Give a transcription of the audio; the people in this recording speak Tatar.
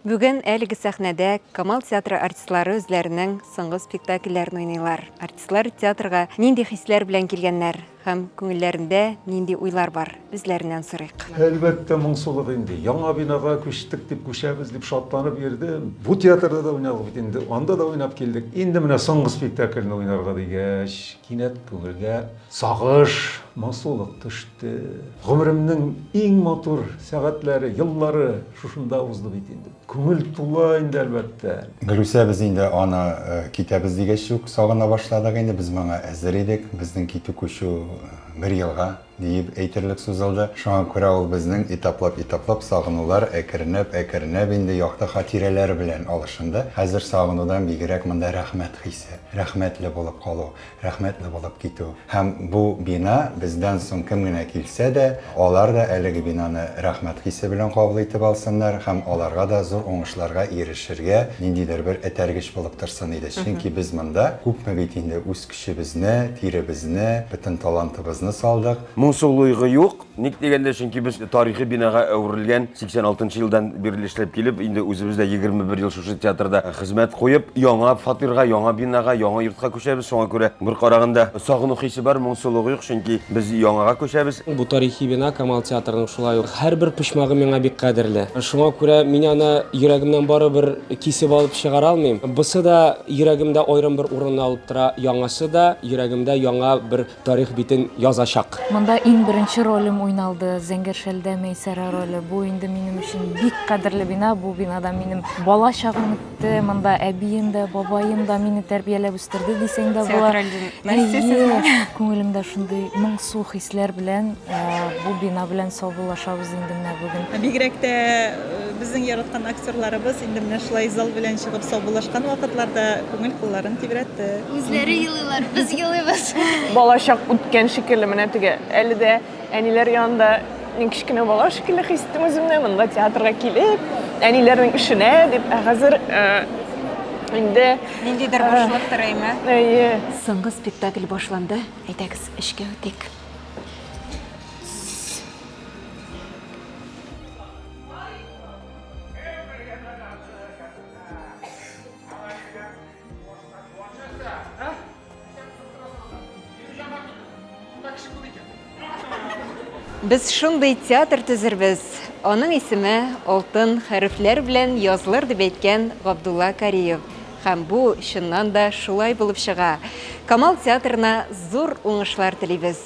Бүген әлеге сәхнәдә Камал театры артистлары үзләренең соңгы спектакльләрен уйныйлар. Артистлар театрга нинди хисләр белән килгәннәр һәм күңелләрендә нинди уйлар бар? Үзләреннән сорыйк. Әлбәттә, моңсулык инде. Яңа бинага күчтек дип, күчәбез дип шатланып йөрде. Бу театрда да уйнадык бит инде. Анда да уйнап килдек. Инде менә соңгы спектакльне уйнарга дигәч, кинәт күңелгә сагыш, моңсулык төште. Гомеремнең иң матур сәгатьләре, еллары шушында узды бит инде. Күңел тула инде әлбәттә. Гөлүсә, без инде аны китәбез дигәч үк сагына башладык инде. Без моңа әзер идек. Безнең китү күчү бер елга дип әйтерлек сүз алды. Шуңа күрә ул безнең этаплап сагынулар әкренләп инде якты хатирәләр белән алышынды. Хәзер сагынудан бигрәк монда рәхмәт хисе, рәхмәтле булып калу, рәхмәтле булып китү. Һәм бу бина бездән соң кем генә килсә дә, алар да әлеге бинаны рәхмәт хисе белән кабул итеп алсыннар һәм аларга да зур уңышларга ирешергә ниндидер бер этәргеч булып торсын иде. Чөнки без монда күпме бит инде үз көчебезне, тиребезне, бөтен талантыбызны салдык. Моңсулыгы юк. Ник дигәндә, чөнки без тарихи бинага әверелгән 86 елдан бирле эшләп килеп, инде үзебездә 21 ел шушы театрда хезмәт куеп, яңа фатирга, яңа бинага, яңа йортка күчәбез. Шуңа күрә бер караганда сагыну хисе бар, моңсулыгы юк, чөнки без яңага күчәбез. Бу тарихи бина Камал театрының шулай ук һәрбер почмагы миңа бик кадерле. Шуңа күрә мин аны йөрәгемнән барыбер кисеп алып чыгара алмыйм. Бусы да йөрәгемдә аерым бер урын алып тора, яңасы да йөрәгемдә яңа бер тарих битен язачак. Монда иң беренче ролем уйналды, Зәңгәршәлдә Мәйсәрә роле. Бу инде минем өчен бик кадерле бина. Бу бинада минем бала чагым үтте. Монда әбием дә, бабаем да мине тәрбияләп үстерде дисәң дә була. Күңелемдә шундый моңсу хисләр белән бу бина белән саубуллашабыз инде менә бүген. Бигрәк тә безнең яраткан актерларыбыз инде менә шулай зал белән чыгып саубуллашкан вакытларда күңел кылларын тибрәтте. Үзләре елыйлар, без елыйбыз. Балачак үткән шикелле менә теге. Әле дә әниләр янында кичкенә бала шикелле хис иттем үземне, монда театрга килеп, әниләрнең эшенә дип, хәзер инде Ниндидер бушлык тораймы? Әйе. Соңгы спектакль башланды. Әйдәгез, эшкә үтик. Без шундый театр төзербез. Аның исеме алтын хәрефләр белән язылыр дип әйткән Габдулла Кариев. Һәм бу чыннан да шулай булып чыга. Камал театрына зур уңышлар телибез.